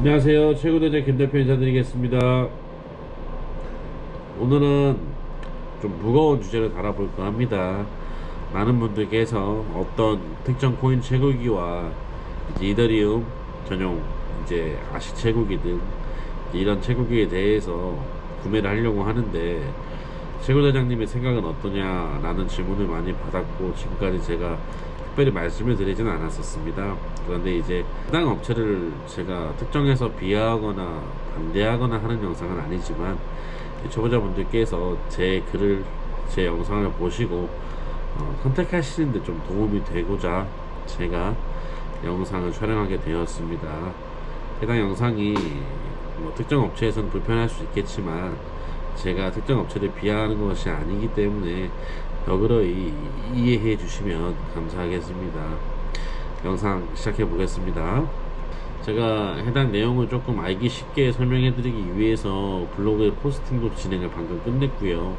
안녕하세요. 최고대장 김 대표 인사드리겠습니다. 오늘은 좀 무거운 주제를 다뤄볼까 합니다. 많은 분들께서 어떤 특정 코인 채굴기와 이제 이더리움 전용 이제 아시 채굴기 등 이런 채굴기에 대해서 구매를 하려고 하는데 최고대장님의 생각은 어떠냐라는 질문을 많이 받았고, 지금까지 제가 특별히 말씀을 드리지는 않았었습니다. 그런데 이제 해당 업체를 제가 특정해서 비하하거나 반대하거나 하는 영상은 아니지만, 초보자분들께서 제 글을, 제 영상을 보시고 선택하시는데 좀 도움이 되고자 제가 영상을 촬영하게 되었습니다. 해당 영상이 뭐 특정 업체에서는 불편할 수 있겠지만, 제가 특정 업체를 비하하는 것이 아니기 때문에 너그러이 이해해 주시면 감사하겠습니다. 영상 시작해 보겠습니다. 제가 해당 내용을 조금 알기 쉽게 설명해 드리기 위해서 블로그에 포스팅도 진행을 방금 끝냈고요.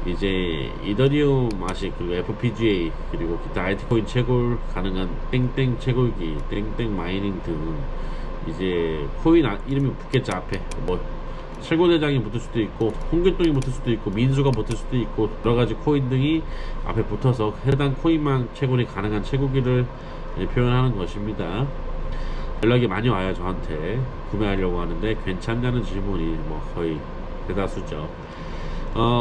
이제 이더리움 아시, 그리고 FPGA, 그리고 기타 알트코인 채굴 가능한 땡땡 채굴기, 땡땡 마이닝 등 이제 코인 이름이 붙겠죠. 앞에 뭐 최고대장이 붙을 수도 있고, 홍길동이 붙을 수도 있고, 민수가 붙을 수도 있고, 여러가지 코인 등이 앞에 붙어서 해당 코인만 채굴이 가능한 채굴기를 표현하는 것입니다. 연락이 많이 와요. 저한테 구매하려고 하는데 괜찮냐는 질문이 뭐 거의 대다수죠.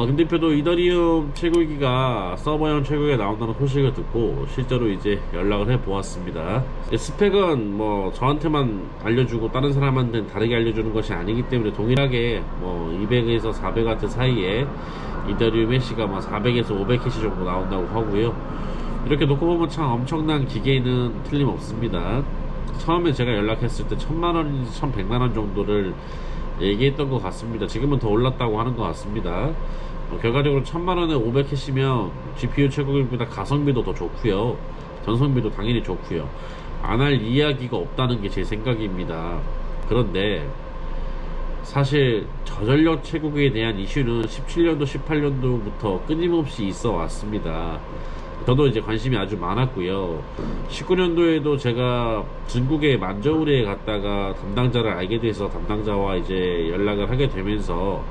김 대표도 이더리움 채굴기가 서버형 채굴기가 나온다는 소식을 듣고 실제로 이제 연락을 해 보았습니다. 스펙은 뭐 저한테만 알려주고 다른 사람한테는 다르게 알려주는 것이 아니기 때문에 동일하게 뭐 200에서 400W 사이에 이더리움 해시가 뭐 400에서 500캐시 정도 나온다고 하고요. 이렇게 놓고 보면 참 엄청난 기계는 틀림없습니다. 처음에 제가 연락했을 때 1000만원인지 1100만원 정도를 얘기했던 것 같습니다. 지금은 더 올랐다고 하는 것 같습니다. 결과적으로 1000만원에 500캐시면 GPU 채굴기보다 가성비도 더 좋고요, 전성비도 당연히 좋고요. 안 할 이야기가 없다는 게 제 생각입니다. 그런데 사실 저전력 채굴기에 대한 이슈는 17년도 18년도부터 끊임없이 있어 왔습니다. 저도 이제 관심이 아주 많았고요. 19년도에도 제가 중국의 만저우리에 갔다가 담당자를 알게 돼서 담당자와 이제 연락을 하게 되면서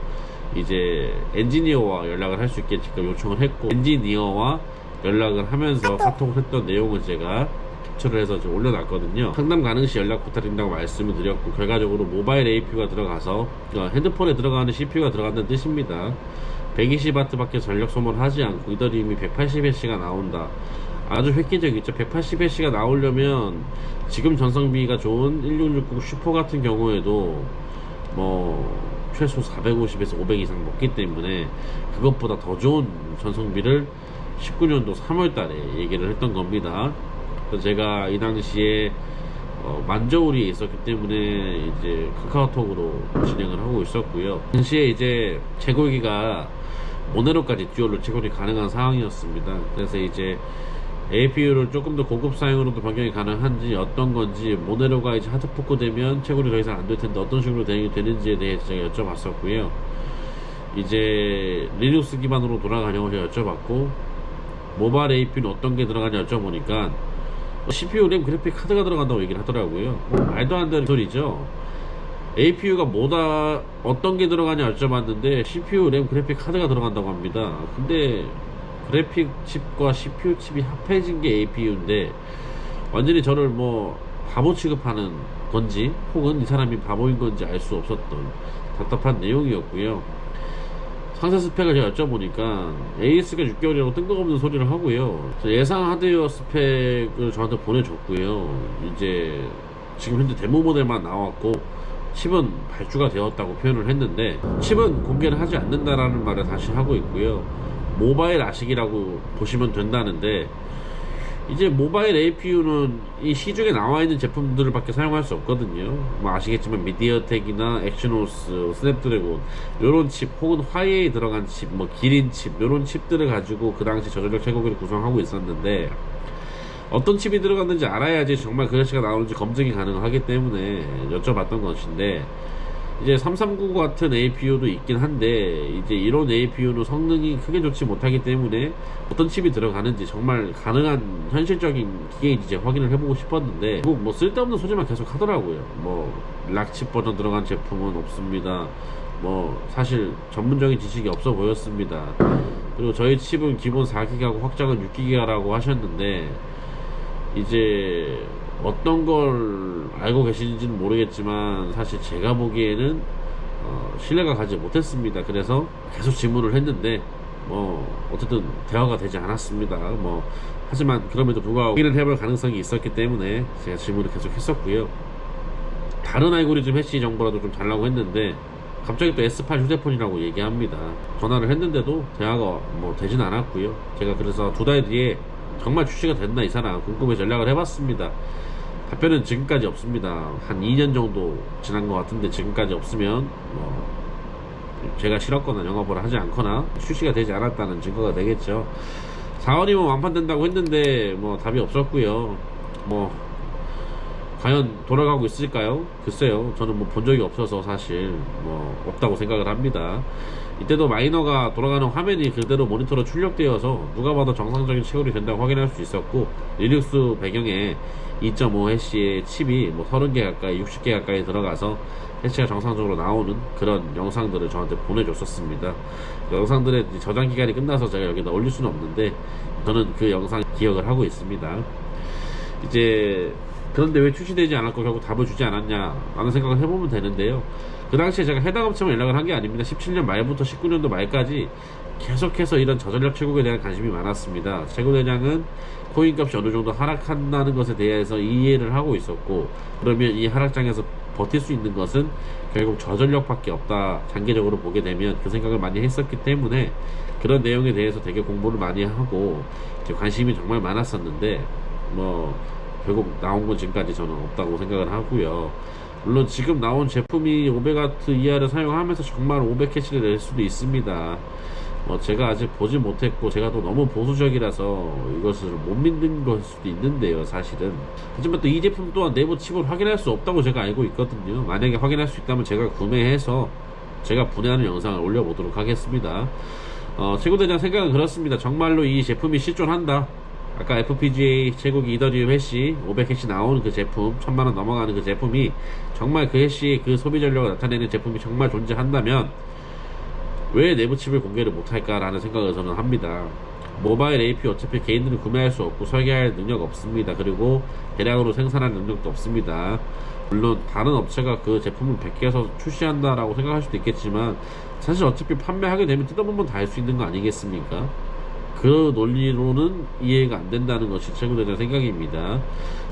이제 엔지니어와 연락을 할 수 있게끔 요청을 했고, 엔지니어와 연락을 하면서 카톡을 했던 내용을 제가 캡처를 해서 좀 올려놨거든요. 상담 가능 시 연락 부탁드린다고 말씀을 드렸고, 결과적으로 모바일 APU가 들어가서 핸드폰에 들어가는 CPU가 들어간다는 뜻입니다. 120W 밖에 전력 소모를 하지 않고 이더리움이 180H가 나온다. 아주 획기적이죠. 180H가 나오려면 지금 전성비가 좋은 1660 슈퍼 같은 경우에도 뭐 최소 450에서 500 이상 먹기 때문에 그것보다 더 좋은 전성비를 19년도 3월달에 얘기를 했던 겁니다. 그래서 제가 이 당시에 만저우리에 있었기 때문에 이제 카카오톡으로 진행을 하고 있었고요. 당시에 이제 채굴기가 모네로까지 듀얼로 채굴이 가능한 상황이었습니다. 그래서 이제 APU를 조금 더 고급 사양으로도 변경이 가능한지, 어떤 건지, 모네로가 이제 하드포크 되면 채굴이 더 이상 안 될 텐데 어떤 식으로 되는지에 대해서 제가 여쭤봤었고요. 이제 리눅스 기반으로 돌아가냐고 제가 여쭤봤고, 모바일 APU는 어떤 게 들어가냐 여쭤보니까 CPU, 램, 그래픽 카드가 들어간다고 얘기를 하더라고요. 말도 안 되는 소리죠. APU가 뭐다, 어떤 게 들어가냐 여쭤봤는데 CPU, 램, 그래픽 카드가 들어간다고 합니다. 근데 그래픽 칩과 CPU 칩이 합해진 게 APU인데 완전히 저를 뭐 바보 취급하는 건지, 혹은 이 사람이 바보인 건지 알 수 없었던 답답한 내용이었고요. 상세 스펙을 제가 여쭤보니까 AS가 6개월이라고 뜬금없는 소리를 하고요. 예상 하드웨어 스펙을 저한테 보내줬고요. 이제 지금 현재 데모 모델만 나왔고 칩은 발주가 되었다고 표현을 했는데, 칩은 공개를 하지 않는다라는 말을 다시 하고 있고요. 모바일 아식이라고 보시면 된다는데, 이제 모바일 APU는 이 시중에 나와 있는 제품들을 밖에 사용할 수 없거든요. 뭐 아시겠지만 미디어텍이나 엑시노스, 스냅드래곤 요런 칩, 혹은 화웨이 들어간 칩, 뭐 기린 칩, 요런 칩들을 가지고 그 당시 저전력 채굴기를 구성하고 있었는데, 어떤 칩이 들어갔는지 알아야지 정말 그 자체가 나오는지 검증이 가능하기 때문에 여쭤봤던 것인데, 이제 339 같은 APU도 있긴 한데 이제 이런 APU는 성능이 크게 좋지 못하기 때문에 어떤 칩이 들어가는지 정말 가능한 현실적인 기계인지 이제 확인을 해보고 싶었는데 뭐 쓸데없는 소리만 계속 하더라고요. 뭐 락칩 버전 들어간 제품은 없습니다. 뭐 사실 전문적인 지식이 없어 보였습니다. 그리고 저희 칩은 기본 4기가고 확장은 6기가라고 하셨는데 이제 어떤 걸 알고 계시는지는 모르겠지만 사실 제가 보기에는 신뢰가 가지 못했습니다. 그래서 계속 질문을 했는데 뭐 어쨌든 대화가 되지 않았습니다. 뭐 하지만 그럼에도 불구하고 확인을 해볼 가능성이 있었기 때문에 제가 질문을 계속 했었고요. 다른 알고리즘 해시 정보라도 좀 달라고 했는데 갑자기 또 S8 휴대폰이라고 얘기합니다. 전화를 했는데도 대화가 뭐 되진 않았고요. 제가 그래서 2달 뒤에 정말 출시가 됐나 이 사람 궁금해서 연락을 해봤습니다. 답변은 지금까지 없습니다. 한 2년 정도 지난 것 같은데 지금까지 없으면 뭐 제가 싫었거나 영업을 하지 않거나 출시가 되지 않았다는 증거가 되겠죠. 4월이면 완판된다고 했는데 뭐 답이 없었고요. 뭐 과연 돌아가고 있을까요? 글쎄요. 저는 뭐 본 적이 없어서 사실 뭐 없다고 생각을 합니다. 이때도 마이너가 돌아가는 화면이 그대로 모니터로 출력되어서 누가 봐도 정상적인 채굴이 된다고 확인할 수 있었고 리눅스 배경에 2.5 해시의 칩이 뭐 30개 가까이 60개 가까이 들어가서 해시가 정상적으로 나오는 그런 영상들을 저한테 보내줬었습니다. 그 영상들의 저장 기간이 끝나서 제가 여기다 올릴 수는 없는데 저는 그 영상 기억을 하고 있습니다. 이제 그런데 왜 출시되지 않았고 결국 답을 주지 않았냐 라는 생각을 해보면 되는데요. 그 당시에 제가 해당 업체만 연락을 한 게 아닙니다. 17년 말부터 19년도 말까지 계속해서 이런 저전력 채굴에 대한 관심이 많았습니다. 채굴대장은 코인값이 어느 정도 하락한다는 것에 대해서 이해를 하고 있었고 그러면 이 하락장에서 버틸 수 있는 것은 결국 저전력밖에 없다. 장기적으로 보게 되면 그 생각을 많이 했었기 때문에 그런 내용에 대해서 되게 공부를 많이 하고 관심이 정말 많았었는데 뭐 결국 나온 건 지금까지 저는 없다고 생각을 하고요. 물론 지금 나온 제품이 500W 이하를 사용하면서 정말 500캐시를 낼 수도 있습니다. 제가 아직 보지 못했고 제가 또 너무 보수적이라서 이것을 못 믿는 걸 수도 있는데요, 사실은. 하지만 또 이 제품 또한 내부 칩을 확인할 수 없다고 제가 알고 있거든요. 만약에 확인할 수 있다면 제가 구매해서 제가 분해하는 영상을 올려보도록 하겠습니다. 최고대장 생각은 그렇습니다. 정말로 이 제품이 실존한다. 아까 FPGA 제국이 이더리움 해시 500해시 나오는 그 제품 1000만원 넘어가는 그 제품이 정말 그 해시의 그 소비 전력을 나타내는 제품이 정말 존재한다면 왜 내부 칩을 공개를 못할까 라는 생각을 저는 합니다. 모바일 AP 어차피 개인들은 구매할 수 없고 설계할 능력 없습니다. 그리고 대량으로 생산할 능력도 없습니다. 물론 다른 업체가 그 제품을 100개에서 출시한다라고 생각할 수도 있겠지만 사실 어차피 판매하게 되면 뜯어보면 다 할 수 있는 거 아니겠습니까? 그 논리로는 이해가 안 된다는 것이 최고대장 생각입니다.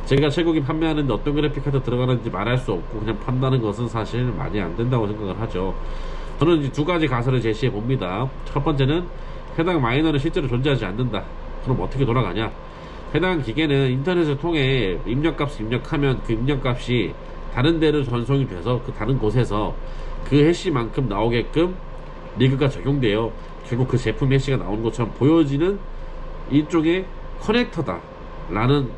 제가 최고기 판매하는데 어떤 그래픽카드 들어가는지 말할 수 없고 그냥 판다는 것은 사실 말이 안 된다고 생각을 하죠. 저는 이제 두 가지 가설을 제시해 봅니다. 첫 번째는 해당 마이너는 실제로 존재하지 않는다. 그럼 어떻게 돌아가냐? 해당 기계는 인터넷을 통해 입력값을 입력하면 그 입력값이 다른 데로 전송이 돼서 그 다른 곳에서 그 해시만큼 나오게끔 리그가 적용돼요. 결국 그 제품 해시가 나오는 것처럼 보여지는 일종의 커넥터다 라는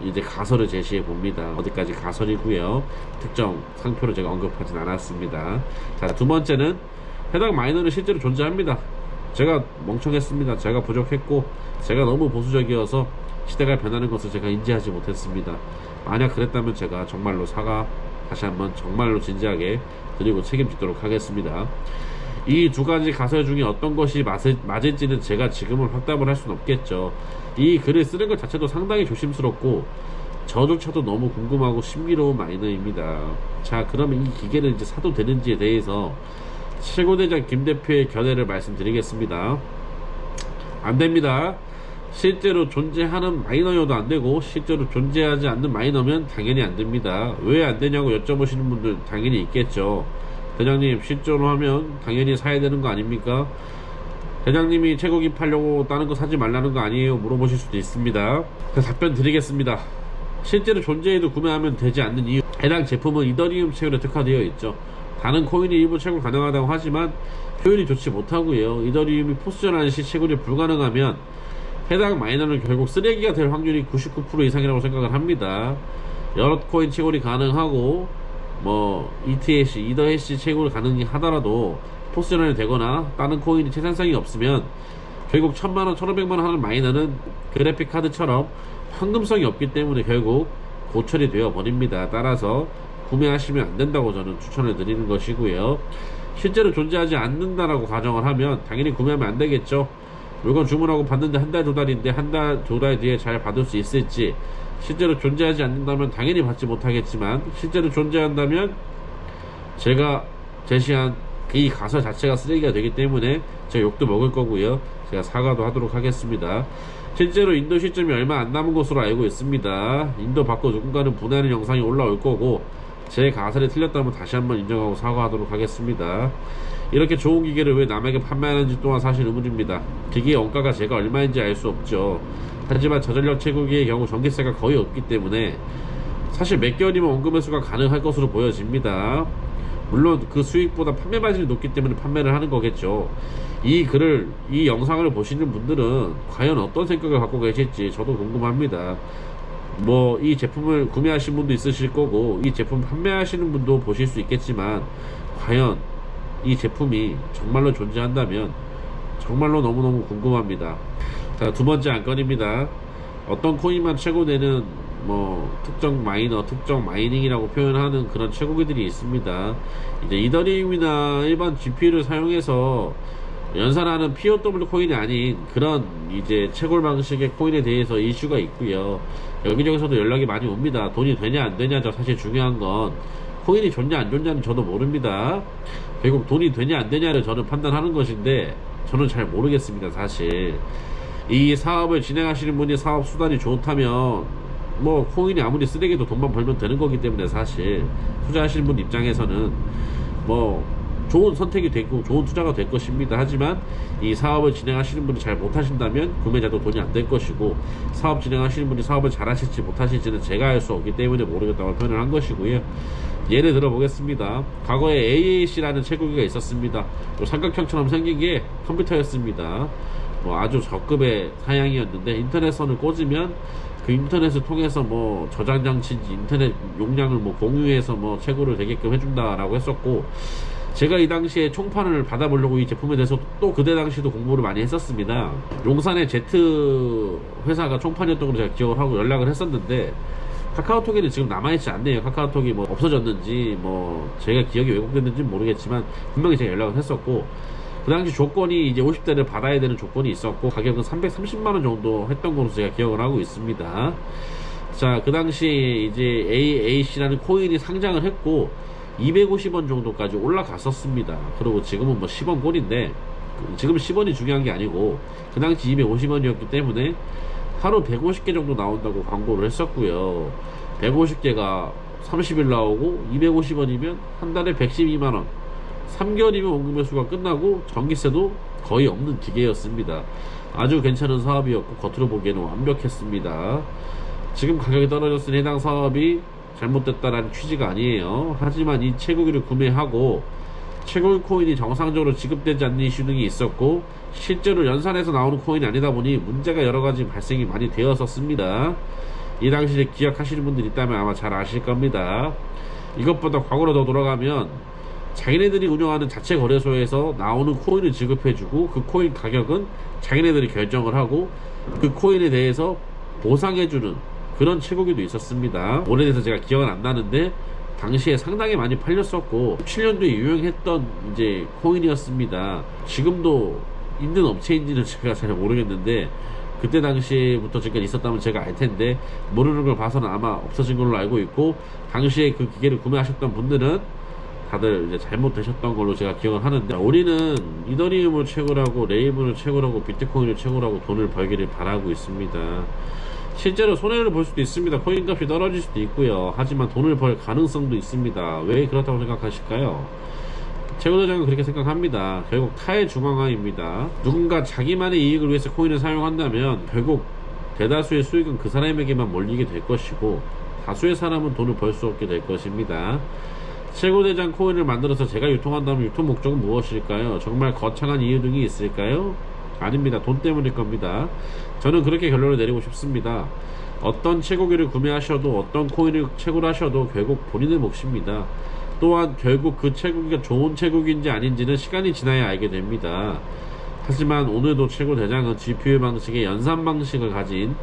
이제 가설을 제시해 봅니다. 어디까지 가설이고요. 특정 상표를 제가 언급하진 않았습니다. 자, 두 번째는 해당 마이너는 실제로 존재합니다. 제가 멍청했습니다. 제가 부족했고 제가 너무 보수적이어서 시대가 변하는 것을 제가 인지하지 못했습니다. 만약 그랬다면 제가 정말로 사과 다시 한번 정말로 진지하게 드리고 책임지도록 하겠습니다. 이 두 가지 가설 중에 어떤 것이 맞을지는 제가 지금은 확답을 할 수는 없겠죠. 이 글을 쓰는 것 자체도 상당히 조심스럽고 저조차도 너무 궁금하고 신비로운 마이너입니다. 자, 그러면 이 기계를 이제 사도 되는지에 대해서 최고대장 김 대표의 견해를 말씀드리겠습니다. 안 됩니다. 실제로 존재하는 마이너여도 안 되고 실제로 존재하지 않는 마이너면 당연히 안 됩니다. 왜 안 되냐고 여쭤보시는 분들 당연히 있겠죠. 대장님 실제로 하면 당연히 사야 되는 거 아닙니까? 대장님이 최고기 팔려고 다른 거 사지 말라는 거 아니에요? 물어보실 수도 있습니다. 그래서 답변 드리겠습니다. 실제로 존재해도 구매하면 되지 않는 이유, 해당 제품은 이더리움 채굴에 특화되어 있죠. 다른 코인이 일부 채굴 가능하다고 하지만 효율이 좋지 못하고요. 이더리움이 포스전하는 시 채굴이 불가능하면 해당 마이너는 결국 쓰레기가 될 확률이 99% 이상이라고 생각을 합니다. 여러 코인 채굴이 가능하고 뭐 ETH, 이더해시 채굴 가능하더라도 포스전환이 되거나 다른 코인이 채산성이 없으면 결국 1000만원, 1500만원 하는 마이너는 그래픽 카드처럼 황금성이 없기 때문에 결국 고철이 되어 버립니다. 따라서 구매하시면 안 된다고 저는 추천을 드리는 것이고요. 실제로 존재하지 않는다라고 가정을 하면 당연히 구매하면 안 되겠죠. 물건 주문하고 받는데 한 달, 두 달인데 한 달, 두 달 뒤에 잘 받을 수 있을지, 실제로 존재하지 않는다면 당연히 받지 못하겠지만 실제로 존재한다면 제가 제시한 이 가설 자체가 쓰레기가 되기 때문에 제가 욕도 먹을 거고요. 제가 사과도 하도록 하겠습니다. 실제로 인도 시점이 얼마 안 남은 것으로 알고 있습니다. 인도 밖으로 누군가는 분해하는 영상이 올라올 거고 제 가설이 틀렸다면 다시 한번 인정하고 사과하도록 하겠습니다. 이렇게 좋은 기계를 왜 남에게 판매하는지 또한 사실 의문입니다. 기계의 원가가 제가 얼마인지 알 수 없죠. 하지만 저전력 채굴기의 경우 전기세가 거의 없기 때문에 사실 몇 개월이면 원금 회수가 가능할 것으로 보여집니다. 물론 그 수익보다 판매 마진이 높기 때문에 판매를 하는 거겠죠. 이 영상을 보시는 분들은 과연 어떤 생각을 갖고 계실지 저도 궁금합니다. 뭐 이 제품을 구매하신 분도 있으실 거고 이 제품 판매하시는 분도 보실 수 있겠지만 과연 이 제품이 정말로 존재한다면 정말로 너무너무 궁금합니다. 자, 두 번째 안건입니다. 어떤 코인만 채굴되는 뭐 특정 마이너, 특정 마이닝이라고 표현하는 그런 채굴기들이 있습니다. 이제 이더리움이나 일반 GPU를 사용해서 연산하는 POW 코인이 아닌 그런 이제 채굴 방식의 코인에 대해서 이슈가 있고요. 여기저기서도 연락이 많이 옵니다. 돈이 되냐 안 되냐죠. 사실 중요한 건 코인이 좋냐 안 좋냐는 저도 모릅니다. 결국 돈이 되냐 안 되냐를 저는 판단하는 것인데 저는 잘 모르겠습니다. 사실 이 사업을 진행하시는 분이 사업 수단이 좋다면 뭐 코인이 아무리 쓰레기도 돈만 벌면 되는 거기 때문에 사실 투자하시는 분 입장에서는 뭐 좋은 선택이 되고 좋은 투자가 될 것입니다. 하지만 이 사업을 진행하시는 분이 잘 못하신다면 구매자도 돈이 안 될 것이고 사업 진행하시는 분이 사업을 잘 하실지 못하실지는 제가 알 수 없기 때문에 모르겠다고 표현을 한 것이고요. 예를 들어 보겠습니다. 과거에 AAC라는 채굴기가 있었습니다. 삼각형처럼 생긴 게 컴퓨터였습니다. 뭐 아주 저급의 사양이었는데 인터넷선을 꽂으면 그 인터넷을 통해서 뭐 저장 장치인지 인터넷 용량을 뭐 공유해서 뭐 채굴을 되게끔 해준다라고 했었고, 제가 이 당시에 총판을 받아보려고 이 제품에 대해서 또 그때 당시도 공부를 많이 했었습니다. 용산의 Z 회사가 총판이었던 걸로 제가 기억을 하고 연락을 했었는데 카카오톡에는 지금 남아있지 않네요. 카카오톡이 뭐 없어졌는지 뭐 제가 기억이 왜곡됐는지 모르겠지만 분명히 제가 연락을 했었고, 그 당시 조건이 이제 50대를 받아야 되는 조건이 있었고 가격은 330만원 정도 했던 걸로 제가 기억을 하고 있습니다. 자, 그 당시 이제 AAC라는 코인이 상장을 했고 250원 정도까지 올라갔었습니다. 그리고 지금은 뭐 10원 꼴인데, 지금 10원이 중요한 게 아니고 그 당시 250원이었기 때문에 하루 150개 정도 나온다고 광고를 했었고요. 150개가 30일 나오고 250원이면 한 달에 112만원, 3개월이면 원금 회수가 끝나고 전기세도 거의 없는 기계였습니다. 아주 괜찮은 사업이었고 겉으로 보기에는 완벽했습니다. 지금 가격이 떨어졌으니 해당 사업이 잘못됐다라는 취지가 아니에요. 하지만 이 채굴기를 구매하고 채굴 코인이 정상적으로 지급되지 않는 이슈 등이 있었고 실제로 연산해서 나오는 코인이 아니다 보니 문제가 여러가지 발생이 많이 되었었습니다. 이 당시에 기억하시는 분들이 있다면 아마 잘 아실 겁니다. 이것보다 과거로 더 돌아가면 자기네들이 운영하는 자체 거래소에서 나오는 코인을 지급해주고 그 코인 가격은 자기네들이 결정을 하고 그 코인에 대해서 보상해주는 그런 채굴기도 있었습니다. 오래돼서 제가 기억은 안 나는데 당시에 상당히 많이 팔렸었고 7년도에 유행했던 이제 코인이었습니다. 지금도 있는 업체인지는 제가 잘 모르겠는데 그때 당시부터 지금까지 있었다면 제가 알 텐데 모르는 걸 봐서는 아마 없어진 걸로 알고 있고, 당시에 그 기계를 구매하셨던 분들은 다들 이제 잘못되셨던 걸로 제가 기억을 하는데, 우리는 이더리움을 채굴하고 레이븐을 채굴하고 비트코인을 채굴하고 돈을 벌기를 바라고 있습니다. 실제로 손해를 볼 수도 있습니다. 코인 값이 떨어질 수도 있고요. 하지만 돈을 벌 가능성도 있습니다. 왜 그렇다고 생각하실까요? 채굴대장은 그렇게 생각합니다. 결국 타의 중앙화입니다. 누군가 자기만의 이익을 위해서 코인을 사용한다면 결국 대다수의 수익은 그 사람에게만 몰리게 될 것이고 다수의 사람은 돈을 벌 수 없게 될 것입니다. 채굴대장 코인을 만들어서 제가 유통한다면 유통 목적은 무엇일까요? 정말 거창한 이유 등이 있을까요? 아닙니다. 돈 때문일 겁니다. 저는 그렇게 결론을 내리고 싶습니다. 어떤 채굴기를 구매하셔도 어떤 코인을 채굴하셔도 결국 본인의 몫입니다. 또한 결국 그 채굴기가 좋은 채굴기인지 아닌지는 시간이 지나야 알게 됩니다. 하지만 오늘도 채굴 대장은 GPU 방식의 연산 방식을 가진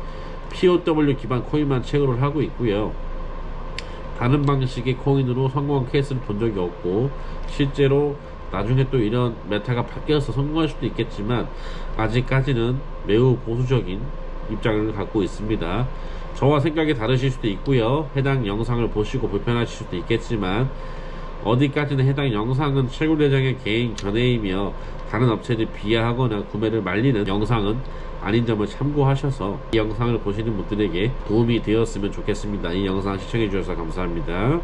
POW 기반 코인만 채굴을 하고 있고요. 다른 방식의 코인으로 성공한 케이스를 본 적이 없고, 실제로 나중에 또 이런 메타가 바뀌어서 성공할 수도 있겠지만 아직까지는 매우 보수적인 입장을 갖고 있습니다. 저와 생각이 다르실 수도 있고요. 해당 영상을 보시고 불편하실 수도 있겠지만 어디까지나 해당 영상은 채굴대장의 개인 견해이며 다른 업체를 비하하거나 구매를 말리는 영상은 아닌 점을 참고하셔서 이 영상을 보시는 분들에게 도움이 되었으면 좋겠습니다. 이 영상 시청해 주셔서 감사합니다.